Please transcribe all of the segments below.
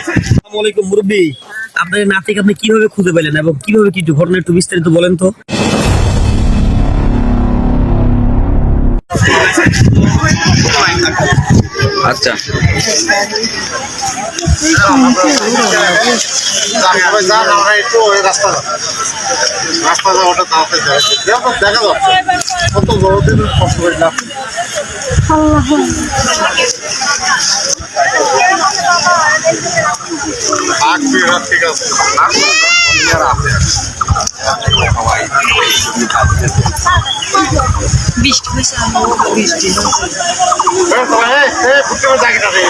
আসসালামু মুরব্বী, আপনার নাতিকে আপনি কিভাবে খুঁজে পেলেন এবং কিভাবে কি ঘটনা একটু বিস্তারিত বলেন তো। আচ্ছা, রাস্তা যাওয়াটা দেখা যাচ্ছে কত বড়দিন কষ্ট করলাম। ঠিক আছে বৃষ্টি হয়েছে বৃষ্টি জানি না তো।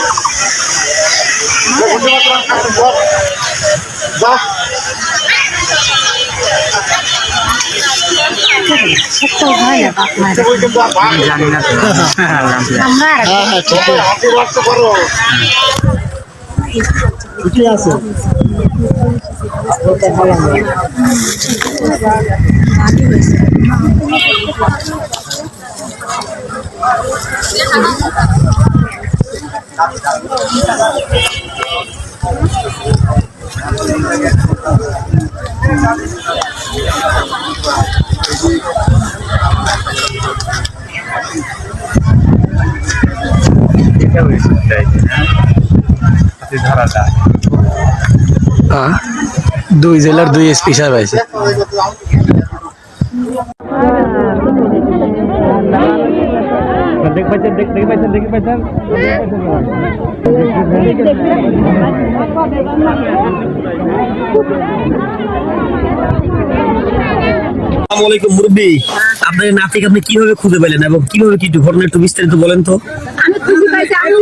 ঠিক আছে দুই জেলার দুই এসপি সাহেব আছে। আসসালামু মুরব্বী, আপনার নাতিকে আপনি কিভাবে খুঁজে পেলেন এবং কিভাবে কি ঘটনা একটু বিস্তারিত বলেন তো। আমি খুঁজে পাইছি, আমি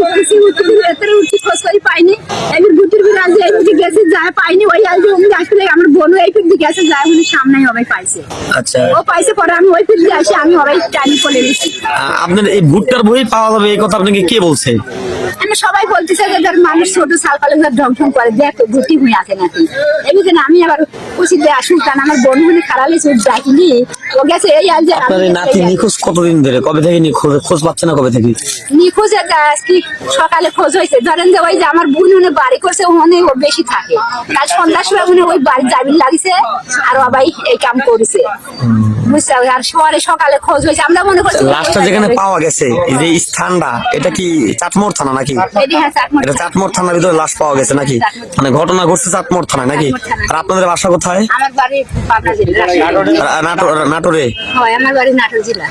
উঠছি খোঁজ করি পাইনি। এবার গুটির বিড়াল আজ এই দিকে গেছে যায় পাইনি, ওই আজ অমনি আসলে আমার বোন এই দিকে গেছে যায় উনি সামনে হবে পাইছে। আচ্ছা, ও পাইছে পরে আমি ওই দিকে আসি, আমি হবে টানি করে নিছি। আপনার এই ভুট্টার বই পাওয়া যাবে এই কথা আপনাকে কে বলছে? আমি সবাই বলতেছে যে ধর মানুষ ছোট সাল পালে ঢং ঢং করে দেখো গুটি হয়ে আছে নাকি। এদিকে আমি আবার উচিত আসুক কারণ আমার বোন গুলি খারাপ লেছে ডাকিনি ও গেছে এই আজ। আপনার এই নাতি নিখোঁজ কতদিন ধরে, কবে থেকে খোঁজ পাচ্ছে না কবে থেকে? নিখোঁজ আজকে সকালে খোঁজ হয়েছে, ধরেন যে ওই যে আমার বোন উনি বাড়ি করছে ওখানে ও বেশি থাকে, কাল সন্ধ্যার সময় উনি ওই বাড়ি যাবিন লাগিছে আর বাবাই এই কাম করেছে বুঝছে। আর শহরে সকালে খোঁজ হয়েছে, আমরা মনে করছি লাশটা যেখানে পাওয়া গেছে এই যে স্থানটা এটা কি চাটমোড় থানা নাকি? এটা চাটমোড় থানার ভিতরে লাশ পাওয়া গেছে নাকি? মানে ঘটনা ঘটছে চাটমোড় থানায় নাকি? আর আপনাদের বাসা কোথায়? আমার বাড়ি পাবনা জেলা, নাটোরে। হয় আমার বাড়ি নাটোর জেলা।